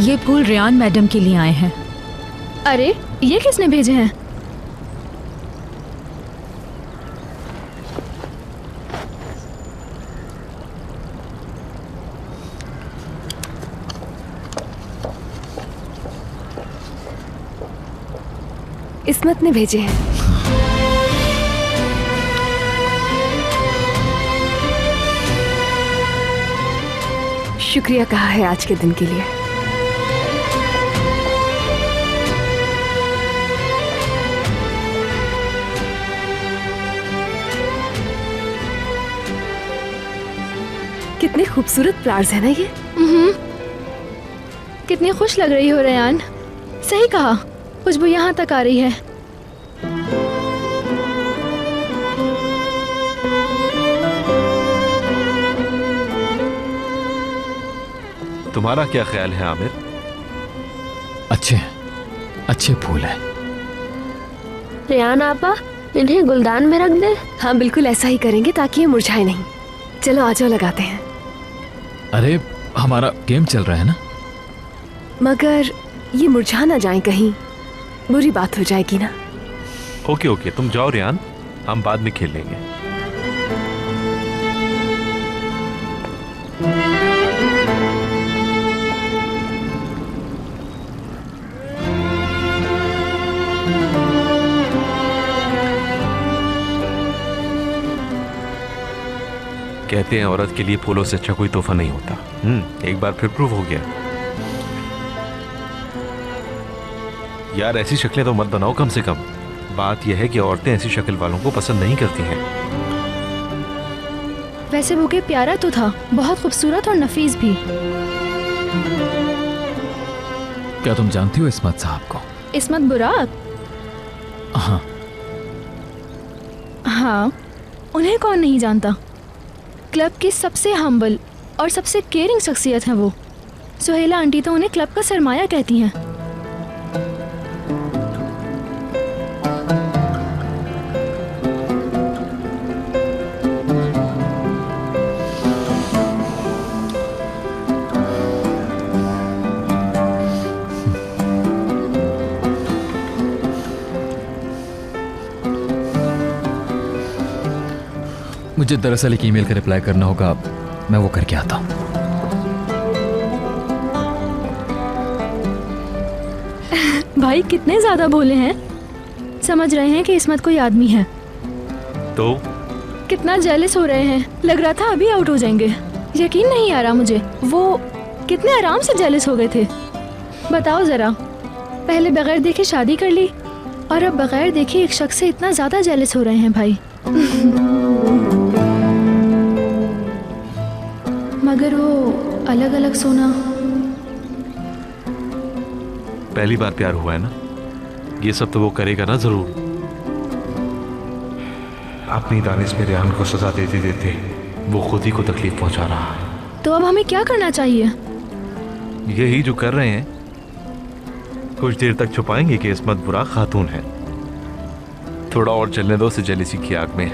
ये फूल Ryan madam के लिए आए हैं। अरे ये किसने भेजे हैं? इस्मत ने भेजे हैं। शुक्रिया कहा है आज के दिन के लिए। कितने खूबसूरत फ्लावर्स है ना ये। कितनी खुश लग रही हो रेयान। सही कहा, खुशबू यहाँ तक आ रही है। तुम्हारा क्या ख्याल है आमिर? अच्छे फूल हैं। रेयान आपा, इन्हें गुलदान में रख दे। हाँ बिल्कुल ऐसा ही करेंगे ताकि ये मुरझाए नहीं। चलो आ जाओ, लगाते हैं। अरे हमारा गेम चल रहा है ना। मगर ये मुरझा ना जाए, कहीं बुरी बात हो जाएगी ना। ओके तुम जाओ रेयान, हम बाद में खेल लेंगे। कहते हैं औरत के लिए फूलों से अच्छा कोई तोहफा नहीं होता। एक बार फिर प्रूव हो गया। यार ऐसी शक्लें तो मत बनाओ कम से कम। बात यह है कि औरतें ऐसी शक्ल वालों को पसंद नहीं करती हैं। वैसे बुके प्यारा तो था, बहुत खूबसूरत और नफीस भी। क्या तुम जानती हो इस्मत साहब को? इस्मत बुराक? हाँ, उन्हें कौन नहीं जानता। क्लब की सबसे हम्बल और सबसे केयरिंग शख्सियत है वो। सुहेला आंटी तो उन्हें क्लब का सरमाया कहती हैं। मुझे दरअसल एक ईमेल का रिप्लाई करना होगा, मैं वो करके आता हूँ। भाई कितने ज्यादा भोले हैं। समझ रहे हैं कि इस्मत कोई आदमी है। तो कितना जेलस हो रहे हैं। लग रहा था अभी आउट हो जाएंगे। यकीन नहीं आ रहा मुझे, वो कितने आराम से जेलस हो गए थे। बताओ जरा, पहले बगैर देखे शादी कर ली और अब बगैर देखे एक शख्स से इतना ज्यादा जेलस हो रहे हैं भाई। मगर वो अलग अलग सोना। पहली बार प्यार हुआ है ना, ये सब तो वो करेगा ना जरूर। अपनी दानिश में रेहान को सजा देते देते वो खुद ही को तकलीफ पहुंचा रहा है। तो अब हमें क्या करना चाहिए? यही जो कर रहे हैं। कुछ देर तक छुपाएंगे कि इस्मत बुराक खातून है। थोड़ा और चलने दो उसे जेलिसी की आग में।